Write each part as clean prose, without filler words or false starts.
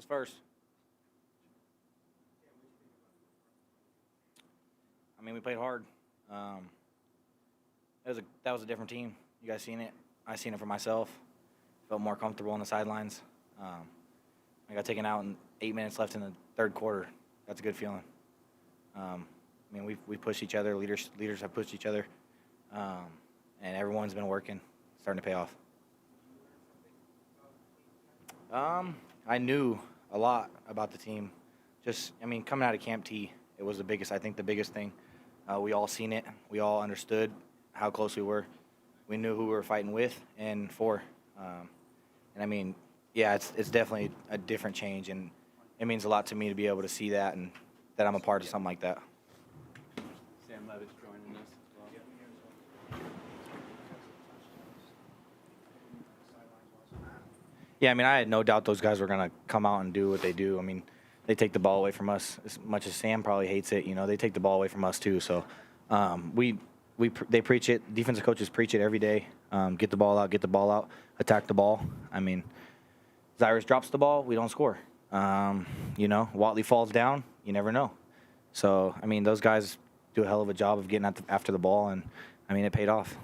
Who's first? I mean, we played hard. That was a different team. You guys seen it. I seen it for myself. Felt more comfortable on the sidelines. I got taken out in 8 minutes left in the third quarter. That's a good feeling. I mean, we pushed each other. Leaders have pushed each other, and everyone's been working, starting to pay off. I knew a lot about the team. Coming out of Camp T, it was the biggest thing. We all seen it. We all understood how close we were. We knew who we were fighting with and for. It's definitely a different change, and it means a lot to me to be able to see that and that I'm a part of something like that. Sam Leay's joining us as well. Yeah, I had no doubt those guys were going to come out and do what they do. They take the ball away from us as much as Sam probably hates it. They take the ball away from us too. So they preach it. Defensive coaches preach it every day. Get the ball out, attack the ball. Zyrus drops the ball, we don't score. Watley falls down, you never know. So, those guys do a hell of a job of getting after the ball, and, it paid off.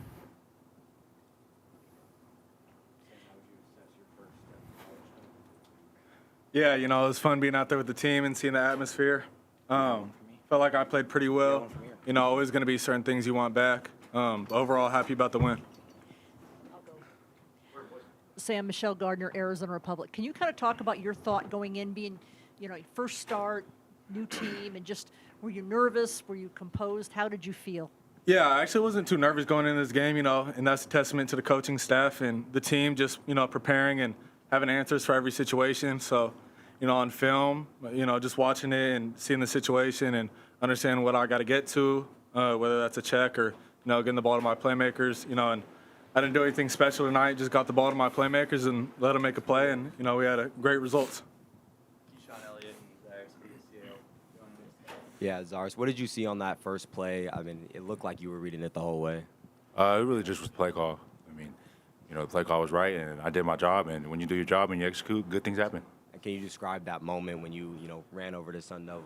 Yeah, it was fun being out there with the team and seeing the atmosphere. Felt like I played pretty well. Always going to be certain things you want back. Overall, happy about the win. Sam, Michelle Gardner, Arizona Republic. Can you kind of talk about your thought going in, being, first start, new team, and just were you nervous? Were you composed? How did you feel? Yeah, I actually wasn't too nervous going into this game, and that's a testament to the coaching staff and the team just, preparing and having answers for every situation. So, on film, just watching it and seeing the situation and understanding what I got to get to, whether that's a check or, getting the ball to my playmakers, and I didn't do anything special tonight, just got the ball to my playmakers and let them make a play, and, we had great results. Yeah, Zars, what did you see on that first play? It looked like you were reading it the whole way. It really just was play call. The play call was right, and I did my job, and when you do your job and you execute, good things happen. And can you describe that moment when you ran over to Sun Devils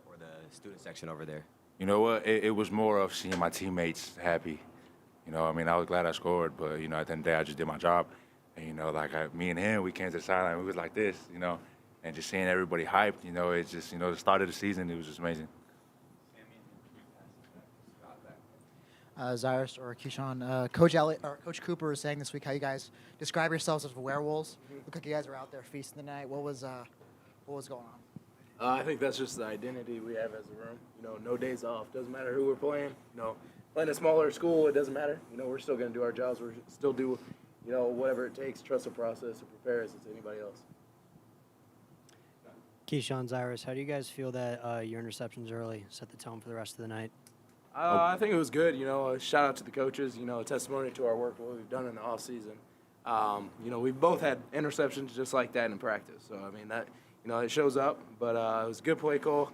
or the student section over there? You know what? It was more of seeing my teammates happy. I was glad I scored, but, at the end of the day, I just did my job. And, me and him, we came to the sideline, we was like this, and just seeing everybody hyped, it's just, the start of the season, it was just amazing. Zyrus or Keyshawn, Coach Cooper was saying this week how you guys describe yourselves as werewolves. Look like you guys were out there feasting tonight. What was going on? I think that's just the identity we have as a room. No days off. Doesn't matter who we're playing. Playing a smaller school, it doesn't matter. We're still going to do our jobs. We're still do, whatever it takes, trust the process, and prepare us as anybody else. Keyshawn, Zyrus, how do you guys feel that your interceptions early set the tone for the rest of the night? I think it was good. A shout out to the coaches. A testimony to our work, what we've done in the off season. We've both had interceptions just like that in practice. So that it shows up. But it was a good play call.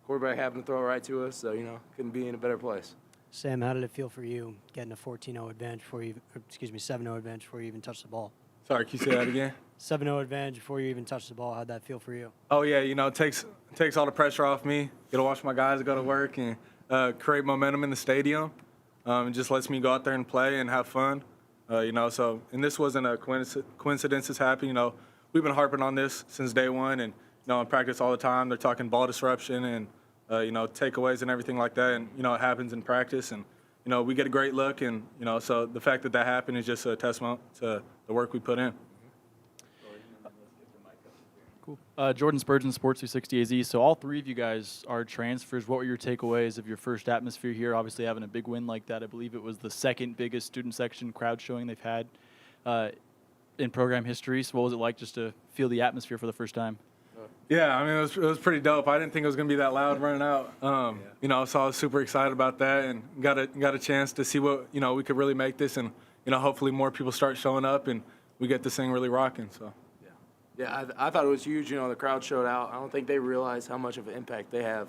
Quarterback happened to throw it right to us. So couldn't be in a better place. Sam, how did it feel for you getting a 14-0 advantage 7-0 advantage before you even touched the ball? Sorry, can you say that again? 7-0 advantage before you even touched the ball. How'd that feel for you? Oh, yeah, it takes all the pressure off me. Get to watch my guys go to work and create momentum in the stadium. It just lets me go out there and play and have fun. And this wasn't a coincidence this happened. We've been harping on this since day one, and, in practice all the time. They're talking ball disruption and, takeaways and everything like that. And, it happens in practice. And, we get a great look. And, so the fact that happened is just a testament to the work we put in. Cool. Jordan Spurgeon, Sports 360 AZ. So all three of you guys are transfers. What were your takeaways of your first atmosphere here? Obviously having a big win like that. I believe it was the second biggest student section crowd showing they've had in program history. So what was it like just to feel the atmosphere for the first time? Yeah, it was pretty dope. I didn't think it was going to be that loud running out. So I was super excited about that and got a chance to see what, we could really make this and, hopefully more people start showing up and we get this thing really rocking. So. Yeah, I thought it was huge. The crowd showed out. I don't think they realize how much of an impact they have,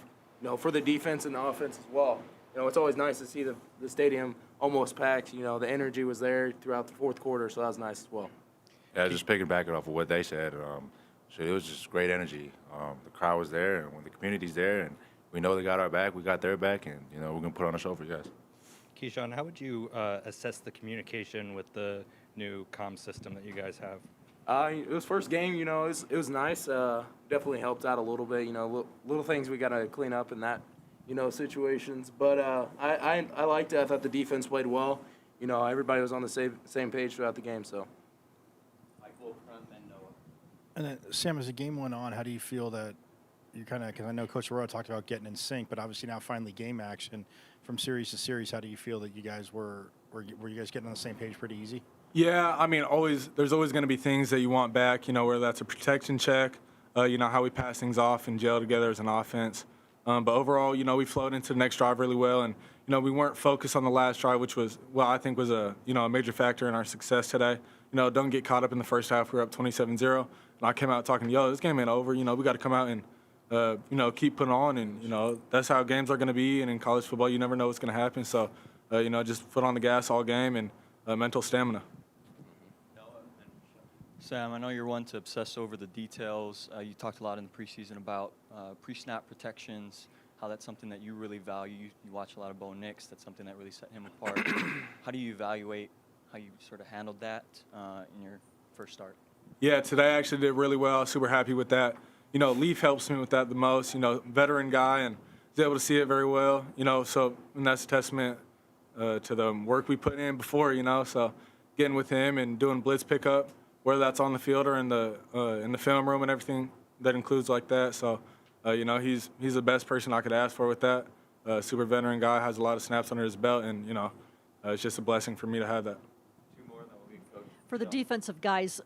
for the defense and the offense as well. It's always nice to see the stadium almost packed. The energy was there throughout the fourth quarter, so that was nice as well. Yeah, just piggybacking off of what they said, So it was just great energy. The crowd was there, and when the community's there, and we know they got our back, we got their back, and we're gonna put on a show for you guys. Keyshawn, how would you assess the communication with the new comm system that you guys have? It was first game, it was nice. Definitely helped out a little bit, little things we got to clean up in that, situations. But I liked it. I thought the defense played well. Everybody was on the same page throughout the game, so. And then, Sam, as the game went on, how do you feel that you because I know Coach Arroyo talked about getting in sync, but obviously now finally game action from series to series, how do you feel that you guys were you guys getting on the same page pretty easy? Yeah, I mean, there's always going to be things that you want back, whether that's a protection check, how we pass things off and gel together as an offense. But overall, we flowed into the next drive really well, and, we weren't focused on the last drive, which was, I think was a major factor in our success today. Don't get caught up in the first half. We were up 27-0, and I came out talking, this game ain't over. We got to come out and, keep putting on, and, that's how games are going to be, and in college football, you never know what's going to happen. So, just foot on the gas all game and mental stamina. Sam, I know you're one to obsess over the details. You talked a lot in the preseason about pre-snap protections, how that's something that you really value. You watch a lot of Bo Nix. That's something that really set him apart. How do you evaluate how you sort of handled that in your first start? Yeah, today I actually did really well. I was super happy with that. Leaf helps me with that the most. Veteran guy, and was able to see it very well. So and that's a testament to the work we put in before. So getting with him and doing blitz pickup, whether that's on the field or in the film room and everything that includes like that. So, he's the best person I could ask for with that. Super veteran guy, has a lot of snaps under his belt, and, it's just a blessing for me to have that. For the defensive guys,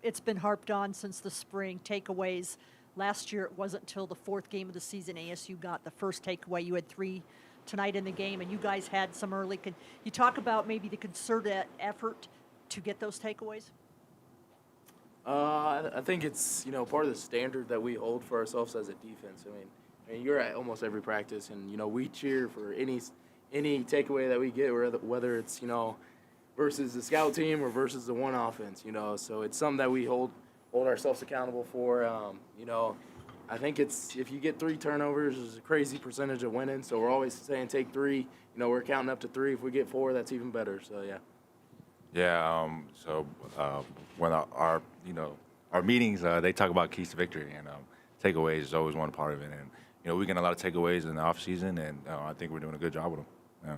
it's been harped on since the spring, takeaways. Last year, it wasn't until the fourth game of the season ASU got the first takeaway. You had 3 tonight in the game, and you guys had some early. Can you talk about maybe the concerted effort to get those takeaways? I think it's part of the standard that we hold for ourselves as a defense. I mean, you're at almost every practice, and we cheer for any takeaway that we get, whether it's versus the scout team or versus the one offense. So it's something that we hold ourselves accountable for. I think it's if you get 3 turnovers, there's a crazy percentage of winning. So we're always saying take 3. We're counting up to 3. If we get 4, that's even better. So yeah. Yeah. So when our meetings, they talk about keys to victory, and takeaways is always one part of it. And we get a lot of takeaways in the off season, and I think we're doing a good job with them. Yeah.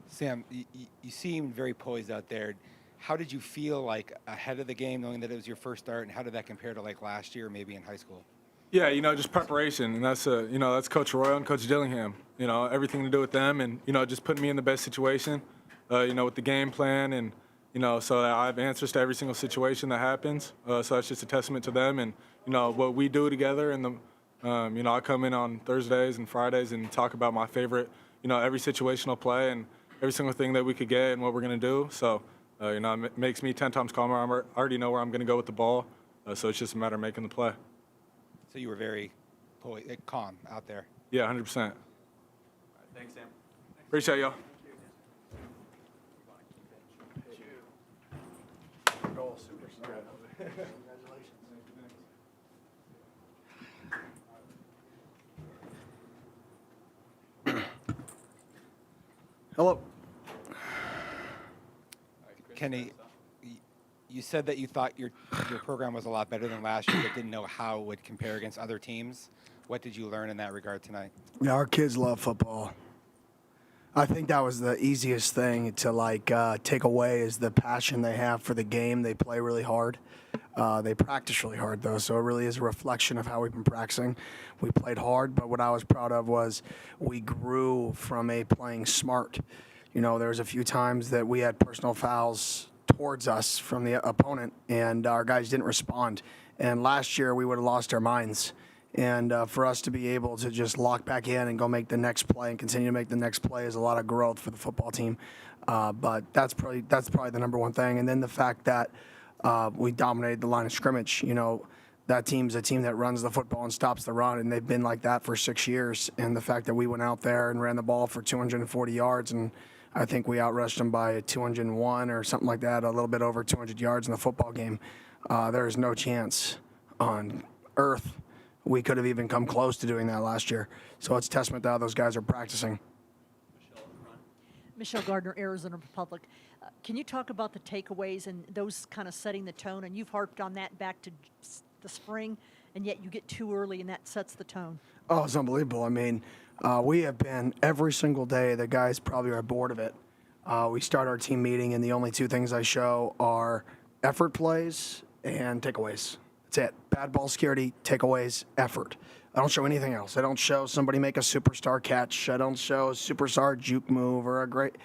Sam, you seemed very poised out there. How did you feel like ahead of the game, knowing that it was your first start, and how did that compare to like last year, maybe in high school? Yeah, just preparation, and that's that's Coach Arroyo and Coach Dillingham. Everything to do with them, and just putting me in the best situation. With the game plan, and so that I have answers to every single situation that happens. So that's just a testament to them, and what we do together. And I come in on Thursdays and Fridays and talk about my favorite, every situational play and every single thing that we could get and what we're going to do. So, it makes me 10 times calmer. I already know where I'm going to go with the ball. So it's just a matter of making the play. So you were very calm out there. Yeah, 100%. Thanks, Sam. Appreciate y'all. Hello. Kenny, you said that you thought your program was a lot better than last year, but didn't know how it would compare against other teams. What did you learn in that regard tonight? Yeah, our kids love football. I think that was the easiest thing to take away is the passion they have for the game. They play really hard. They practice really hard, though, so it really is a reflection of how we've been practicing. We played hard, but what I was proud of was we grew from playing smart. There was a few times that we had personal fouls towards us from the opponent, and our guys didn't respond. And last year, we would have lost our minds. And for us to be able to just lock back in and go make the next play and continue to make the next play is a lot of growth for the football team. But that's probably the number one thing. And then the fact that we dominated the line of scrimmage. That team's a team that runs the football and stops the run, and they've been like that for 6 years. And the fact that we went out there and ran the ball for 240 yards, and I think we outrushed them by 201 or something like that, a little bit over 200 yards in the football game. There is no chance on earth we could have even come close to doing that last year. So it's a testament to how those guys are practicing. Michelle Gardner, Arizona Republic. Can you talk about the takeaways and those kind of setting the tone? And you've harped on that back to the spring, and yet you get too early, and that sets the tone. Oh, it's unbelievable. I mean, we have been every single day, the guys probably are bored of it. We start our team meeting, and the only two things I show are effort plays and takeaways. That's it. Bad ball security, takeaways, effort. I don't show anything else. I don't show somebody make a superstar catch. I don't show a superstar juke move or a great.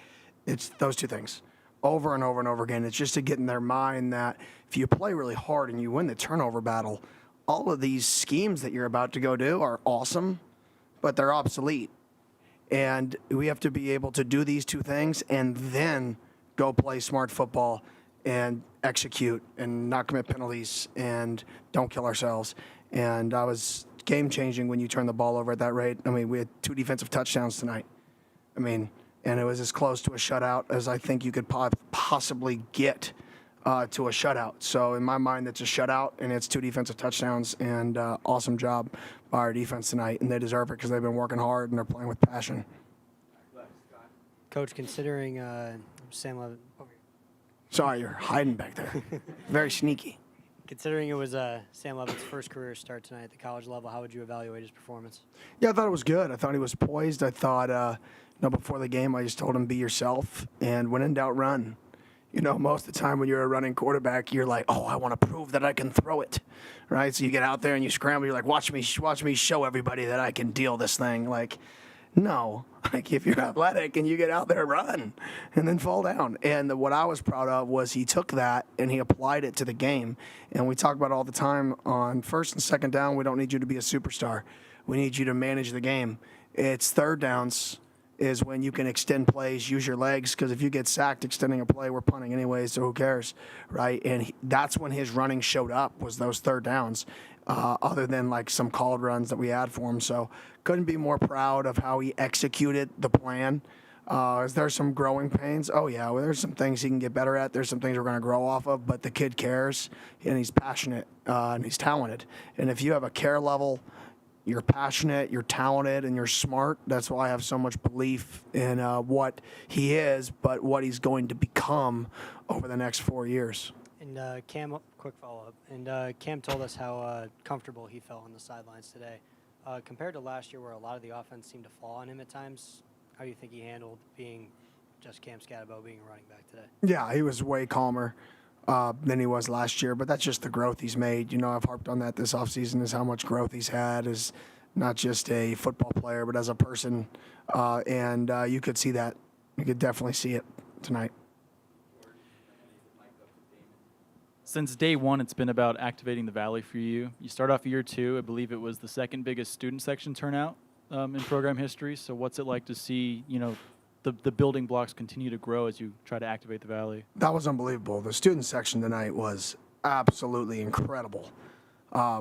It's those two things over and over and over again. It's just to get in their mind that if you play really hard and you win the turnover battle, all of these schemes that you're about to go do are awesome, but they're obsolete. And we have to be able to do these two things and then go play smart football and execute and not commit penalties and don't kill ourselves. And I was game-changing when you turn the ball over at that rate. I mean, we had 2 defensive touchdowns tonight. I mean, and it was as close to a shutout as I think you could possibly get to a shutout. So in my mind, it's a shutout, and it's 2 defensive touchdowns, and awesome job by our defense tonight. And they deserve it because they've been working hard and they're playing with passion. Coach, considering Sam Leay, Sorry, you're hiding back there. Very sneaky. considering it was Sam Leay's first career start tonight at the college level, how would you evaluate his performance? Yeah, I thought it was good. I thought he was poised. I thought, before the game, I just told him, be yourself, and when in doubt, run. You know, most of the time when you're a running quarterback, you're like, oh, I want to prove that I can throw it, right? So you get out there and you scramble. You're like, watch me show everybody that I can deal this thing. Like, no. Like, if you're athletic and you get out there, run, and then fall down. And what I was proud of was he took that and he applied it to the game. And we talk about it all the time on first and second down, we don't need you to be a superstar. We need you to manage the game. It's third downs is when you can extend plays, use your legs, because if you get sacked extending a play, we're punting anyway, so who cares, right? And that's when his running showed up, was those third downs, other than like some called runs that we had for him. So couldn't be more proud of how he executed the plan. Is there some growing pains? Oh, yeah. Well, there's some things he can get better at. There's some things we're going to grow off of, but the kid cares, and he's passionate, and he's talented. And if you have a care level, you're passionate, you're talented, and you're smart. That's why I have so much belief in what he is, but what he's going to become over the next 4 years. And Cam, quick follow-up. And Cam told us how comfortable he felt on the sidelines today. Compared to last year where a lot of the offense seemed to fall on him at times, how do you think he handled being just Cam Scatabo being a running back today? Yeah, he was way calmer than he was last year, but that's just the growth he's made. You know, I've harped on that this offseason, is how much growth he's had as not just a football player, but as a person. And you could see that. You could definitely see it tonight. Since day one, it's been about activating the Valley for you. You start off year 2. I believe it was the second biggest student section turnout in program history. So what's it like to see, the building blocks continue to grow as you try to activate the Valley? That was unbelievable. The student section tonight was absolutely incredible.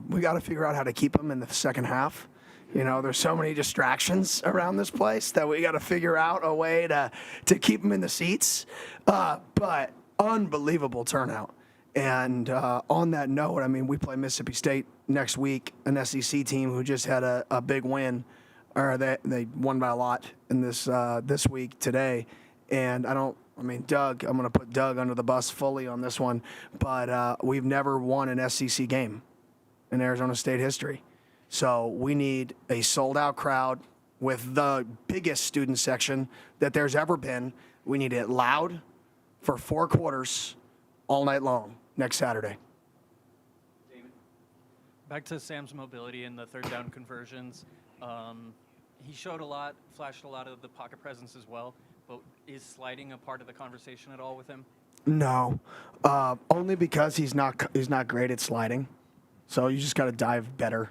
We got to figure out how to keep them in the second half. You know, there's so many distractions around this place that we got to figure out a way to keep them in the seats. But unbelievable turnout. And on that note, I mean, we play Mississippi State next week, an SEC team who just had a big win, or they won by a lot in this week today. And Doug, I'm going to put Doug under the bus fully on this one, but we've never won an SEC game in Arizona State history. So we need a sold-out crowd with the biggest student section that there's ever been. We need it loud for 4 quarters all night long next Saturday. Back to Sam's mobility and the third down conversions. He showed a lot, flashed a lot of the pocket presence as well, but is sliding a part of the conversation at all with him? No, only because he's not great at sliding. So you just got to dive better.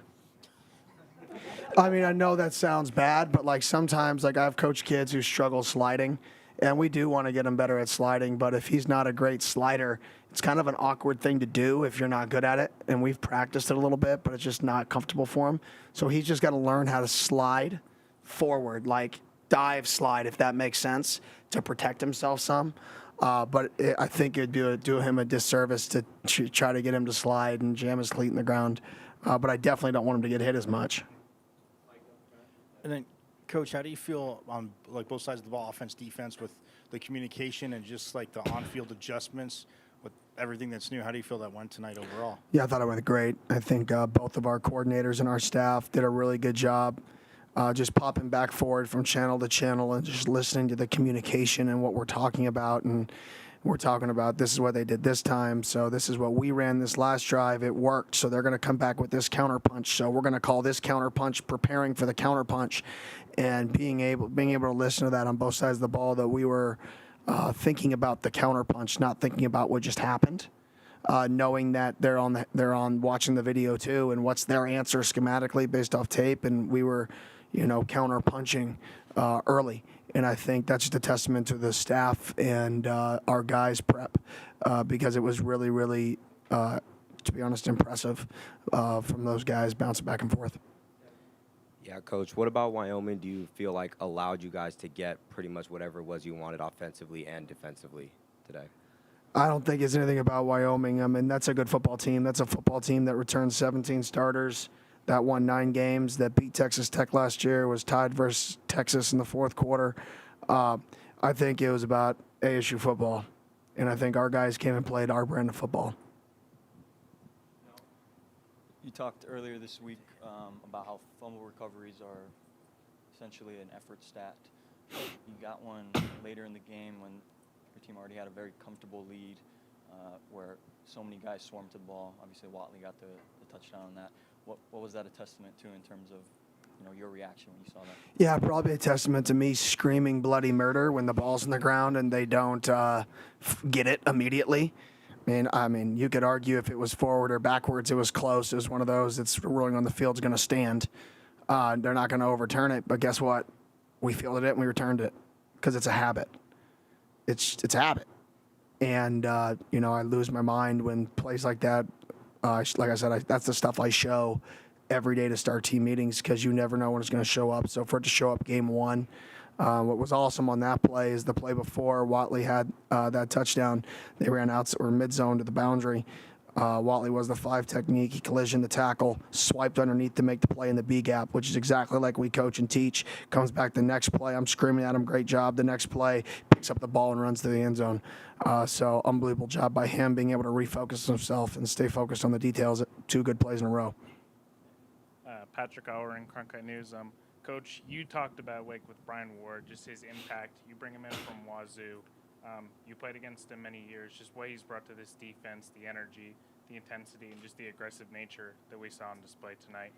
I mean, I know that sounds bad, but like sometimes, like I've coached kids who struggle sliding, and we do want to get him better at sliding. But if he's not a great slider, it's kind of an awkward thing to do if you're not good at it. And we've practiced it a little bit, but it's just not comfortable for him. So he's just got to learn how to slide forward, like dive slide, if that makes sense, to protect himself some. I think it'd do him a disservice to try to get him to slide and jam his cleat in the ground. But I definitely don't want him to get hit as much. And then, Coach, how do you feel on like both sides of the ball, offense, defense, with the communication and just like the on-field adjustments with everything that's new? How do you feel that went tonight overall? Yeah, I thought it went great. I think both of our coordinators and our staff did a really good job just popping back forward from channel to channel and just listening to the communication and what we're talking about. And we're talking about this is what they did this time, so this is what we ran this last drive. It worked, so they're going to come back with this counter punch. So we're going to call this counter punch preparing for the counter punch, and being able to listen to that on both sides of the ball, that we were thinking about the counter punch, not thinking about what just happened. Knowing that they're on watching the video too, and what's their answer schematically based off tape, and we were, counter punching early. And I think that's just a testament to the staff and our guys' prep because it was really, really, to be honest, impressive from those guys bouncing back and forth. Yeah, Coach, what about Wyoming do you feel like allowed you guys to get pretty much whatever it was you wanted offensively and defensively today? I don't think it's anything about Wyoming. I mean, that's a good football team. That's a football team that returned 17 starters, that won 9 games, that beat Texas Tech last year, was tied versus Texas in the fourth quarter. I think it was about ASU football, and I think our guys came and played our brand of football. You talked earlier this week about how fumble recoveries are essentially an effort stat. You got one later in the game when your team already had a very comfortable lead where so many guys swarmed to the ball. Obviously, Watley got the touchdown on that. What was that a testament to in terms of your reaction when you saw that? Yeah, probably a testament to me screaming bloody murder when the ball's in the ground and they don't get it immediately. I mean, you could argue if it was forward or backwards, it was close. It was one of those that's rolling on the field's going to stand. They're not going to overturn it, but guess what? We fielded it and we returned it because it's a habit. It's a habit. And, I lose my mind when plays like that. Like I said, that's the stuff I show every day to start team meetings because you never know when it's going to show up. So for it to show up game one, what was awesome on that play is the play before Watley had that touchdown. They ran out or mid-zone to the boundary. Watley was the 5 technique. He collisioned the tackle, swiped underneath to make the play in the B gap, which is exactly like we coach and teach. Comes back the next play. I'm screaming at him, great job. The next play, picks up the ball and runs to the end zone. So unbelievable job by him being able to refocus himself and stay focused on the details. 2 good plays in a row. Patrick Owering, Cronkite News. Coach, you talked about with Brian Ward, just his impact. You bring him in from Wazoo. You played against him many years. Just what he's brought to this defense, the energy, the intensity, and just the aggressive nature that we saw on display tonight.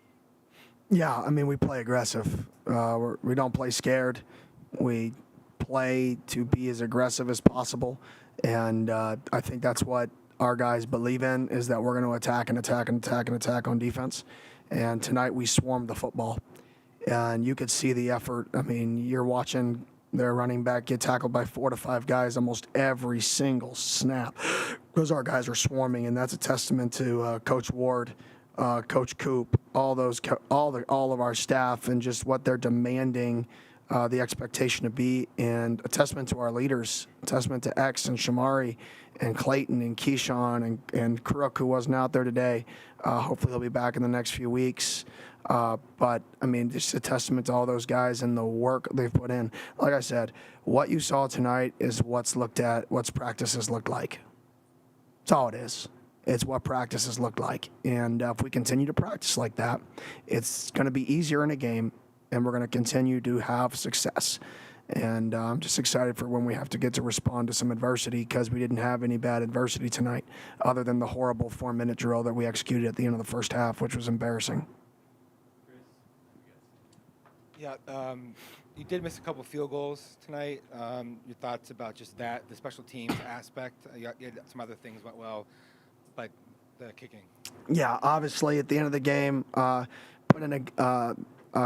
Yeah, I mean, we play aggressive. We don't play scared. We play to be as aggressive as possible. And I think that's what our guys believe in, is that we're going to attack and attack and attack and attack on defense. And tonight we swarmed the football. And you could see the effort. I mean, you're watching their running back get tackled by 4 to 5 guys almost every single snap because our guys are swarming, and that's a testament to Coach Ward, Coach Coop, all of our staff, and just what they're demanding the expectation to be, and a testament to our leaders, a testament to X and Shamari and Clayton and Keyshawn and Crook, who wasn't out there today. Hopefully he'll be back in the next few weeks. But, I mean, just a testament to all those guys and the work they've put in. Like I said, what you saw tonight is what's practices looked like. That's all it is. It's what practices look like. And if we continue to practice like that, it's going to be easier in a game, and we're going to continue to have success. And I'm just excited for when we have to get to respond to some adversity, because we didn't have any bad adversity tonight other than the horrible 4-minute drill that we executed at the end of the first half, which was embarrassing. Yeah, you did miss a couple field goals tonight. Your thoughts about just that, the special teams aspect? You had some other things went well, but the kicking. Yeah, obviously at the end of the game, put in a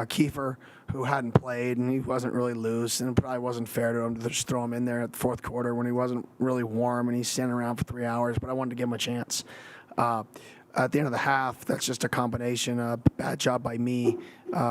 Kiefer who hadn't played, and he wasn't really loose, and it probably wasn't fair to him to just throw him in there at the fourth quarter when he wasn't really warm and he's standing around for 3 hours, but I wanted to give him a chance. At the end of the half, that's just a combination. Bad job by me.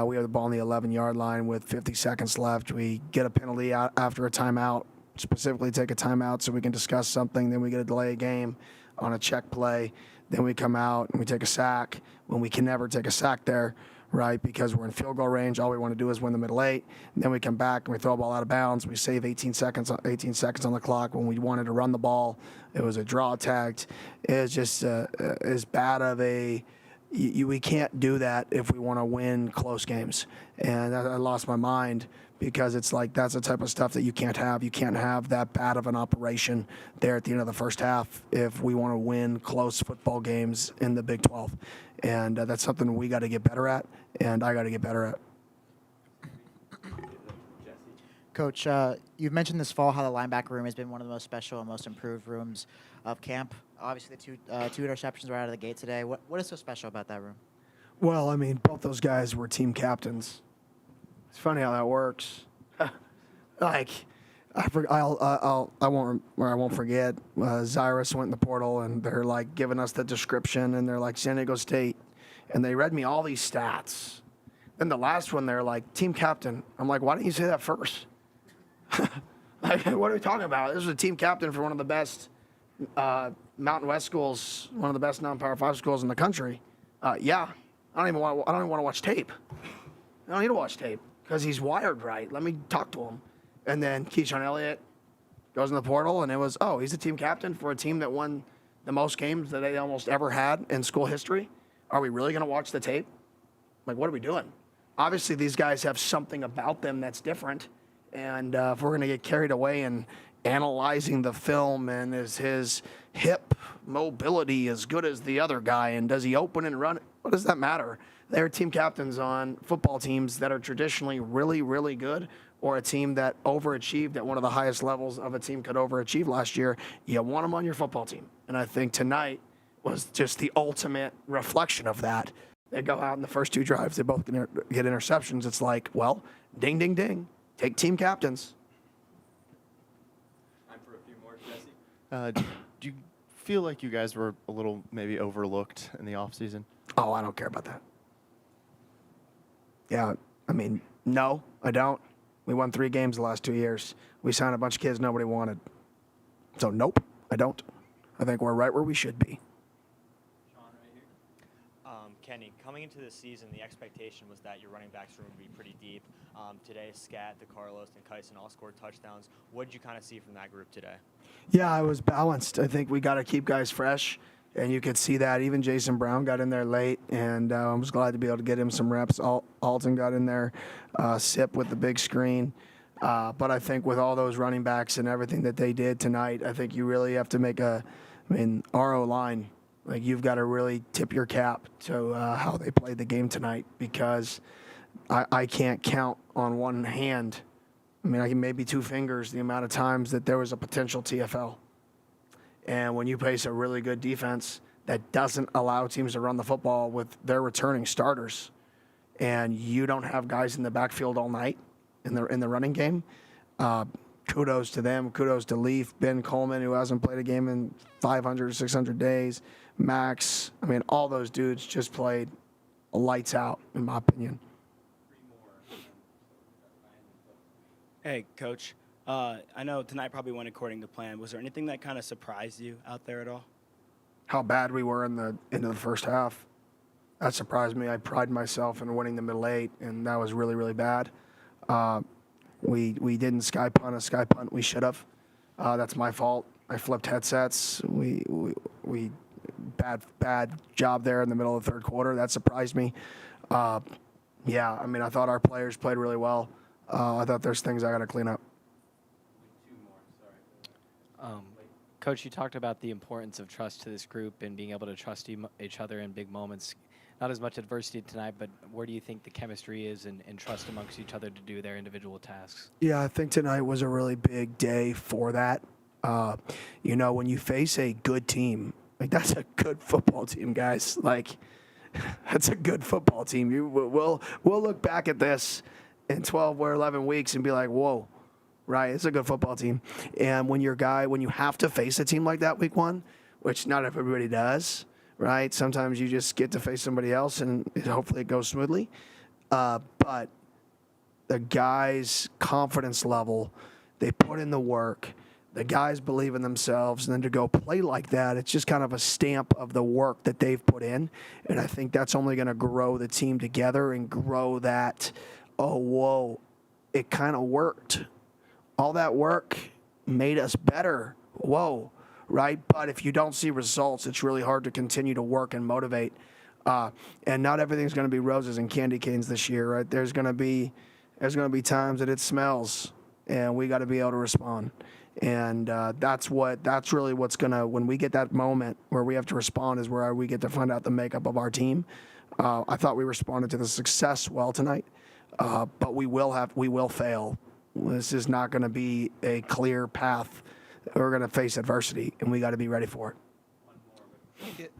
We have the ball on the 11-yard line with 50 seconds left. We get a penalty out after a timeout, specifically take a timeout so we can discuss something. Then we get a delay a game on a check play. Then we come out and we take a sack when we can never take a sack there, right? Because we're in field goal range. All we want to do is win the middle 8. And then we come back and we throw a ball out of bounds. We save 18 seconds on the clock when we wanted to run the ball. It was a draw tag. It was just as bad of a we can't do that if we want to win close games. And I lost my mind because it's like that's the type of stuff that you can't have. You can't have that bad of an operation there at the end of the first half if we want to win close football games in the Big 12. And that's something we got to get better at, and I got to get better at. Coach, you've mentioned this fall how the linebacker room has been one of the most special and most improved rooms of camp. Obviously, the two interceptions were out of the gate today. What is so special about that room? Well, I mean, both those guys were team captains. It's funny how that works. Like, I won't forget. Zyrus went in the portal, and they're like giving us the description, and they're like San Diego State, and they read me all these stats. Then the last one, they're like team captain. I'm like, why didn't you say that first? Like, what are we talking about? This is a team captain for one of the best Mountain West schools, one of the best non-Power 5 schools in the country. Yeah, I don't even want to watch tape. I don't need to watch tape because he's wired right. Let me talk to him. And then Keyshawn Elliott goes in the portal, and it was, he's a team captain for a team that won the most games that they almost ever had in school history. Are we really going to watch the tape? Like, what are we doing? Obviously, these guys have something about them that's different. And if we're going to get carried away in analyzing the film and is his hip mobility as good as the other guy, and does he open and run? What does that matter? They're team captains on football teams that are traditionally really, really good, or a team that overachieved at one of the highest levels of a team could overachieve last year. You want them on your football team. And I think tonight was just the ultimate reflection of that. They go out in the first 2 drives, they both get interceptions. It's like, well, ding, ding, ding. Take team captains. Time for a few more, Jesse. Do you feel like you guys were a little maybe overlooked in the offseason? Oh, I don't care about that. Yeah, I mean, no, I don't. We won 3 games the last 2 years. We signed a bunch of kids nobody wanted. So, nope, I don't. I think we're right where we should be. Kenny, coming into this season, the expectation was that your running backs room would be pretty deep. Today, Scat, DeCarlos, and Kyson all scored touchdowns. What did you kind of see from that group today? Yeah, I was balanced. I think we got to keep guys fresh, and you could see that. Even Jason Brown got in there late, and I was glad to be able to get him some reps. Alton got in there, Sip with the big screen. But I think with all those running backs and everything that they did tonight, I think you really have to make our O-line, like you've got to really tip your cap to how they played the game tonight, because I can't count on one hand. I mean, I can maybe 2 fingers the amount of times that there was a potential TFL. And when you face a really good defense that doesn't allow teams to run the football with their returning starters, and you don't have guys in the backfield all night in the running game, kudos to them. Kudos to Leaf, Ben Coleman, who hasn't played a game in 500, 600 days. Max, I mean, all those dudes just played lights out, in my opinion. Hey, Coach. I know tonight probably went according to plan. Was there anything that kind of surprised you out there at all? How bad we were in the end of the first half. That surprised me. I pride myself in winning the middle 8, and that was really, really bad. We didn't sky punt a sky punt we should have. That's my fault. I flipped headsets. We bad job there in the middle of the third quarter. That surprised me. Yeah, I mean, I thought our players played really well. I thought there's things I got to clean up. Coach, you talked about the importance of trust to this group and being able to trust each other in big moments. Not as much adversity tonight, but where do you think the chemistry is and trust amongst each other to do their individual tasks? Yeah, I think tonight was a really big day for that. When you face a good team, like that's a good football team, guys. Like that's a good football team. We'll look back at this in 12 or 11 weeks and be like, whoa, right? It's a good football team. And when you have to face a team like that week 1, which not everybody does, right? Sometimes you just get to face somebody else and hopefully it goes smoothly. But the guys' confidence level, they put in the work. The guys believe in themselves, and then to go play like that, it's just kind of a stamp of the work that they've put in. And I think that's only going to grow the team together and grow that, oh, whoa, it kind of worked. All that work made us better. Whoa, right? But if you don't see results, it's really hard to continue to work and motivate. And not everything's going to be roses and candy canes this year, right? There's going to be times that it smells, and we got to be able to respond. And that's really what's going to, when we get that moment where we have to respond, is where we get to find out the makeup of our team. I thought we responded to the success well tonight, but we will fail. This is not going to be a clear path. We're going to face adversity, and we got to be ready for it.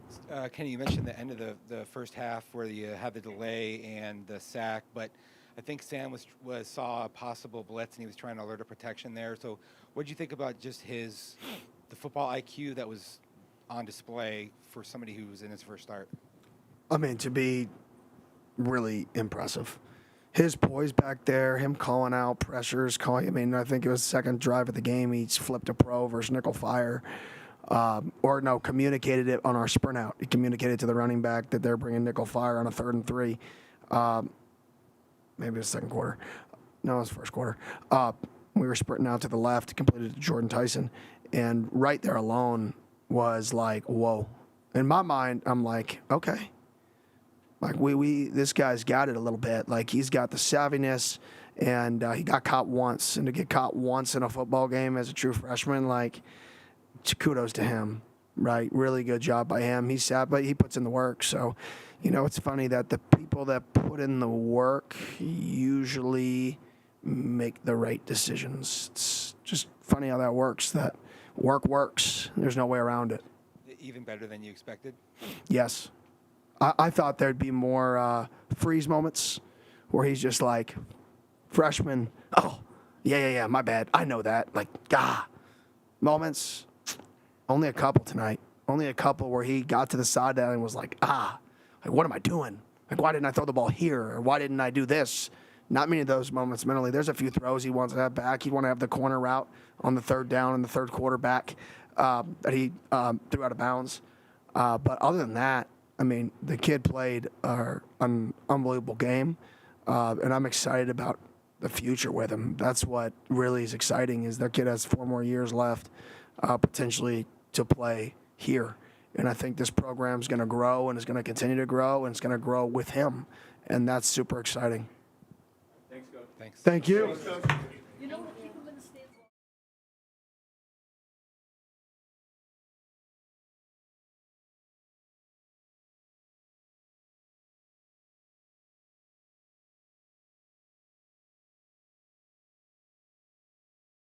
Kenny, you mentioned the end of the first half where you had the delay and the sack, but I think Sam saw a possible blitz and he was trying to alert a protection there. So what did you think about just the football IQ that was on display for somebody who was in his first start? I mean, to be really impressive. His poise back there, him calling out pressures, I think it was the second drive of the game, he flipped a pro versus nickel fire. Communicated it on our sprint out. He communicated to the running back that they're bringing nickel fire on a 3rd and 3. Maybe it was second quarter. No, it was first quarter. We were sprinting out to the left, completed to Jordan Tyson, and right there alone was like, whoa. In my mind, I'm like, okay. Like this guy's got it a little bit. Like he's got the savviness, and he got caught once, and to get caught once in a football game as a true freshman, like, kudos to him, right? Really good job by him. He's sad, but he puts in the work. So, it's funny that the people that put in the work usually make the right decisions. It's just funny how that works, that work works. There's no way around it. Even better than you expected? Yes. I thought there'd be more freeze moments where he's just like, freshman, oh, yeah, my bad. I know that. Like, moments. Only a couple tonight. Only a couple where he got to the sideline and was like, like, what am I doing? Like, why didn't I throw the ball here? Or why didn't I do this? Not many of those moments mentally. There's a few throws he wants to have back. He'd want to have the corner route on the 3rd down and the 3rd quarter back that he threw out of bounds. But other than that, I mean, the kid played an unbelievable game, and I'm excited about the future with him. That's what really is exciting, is their kid has 4 more years left, potentially to play here. And I think this program is going to grow, and is going to continue to grow, and it's going to grow with him. And that's super exciting. Thanks, Coach. Thanks. Thank you. You know,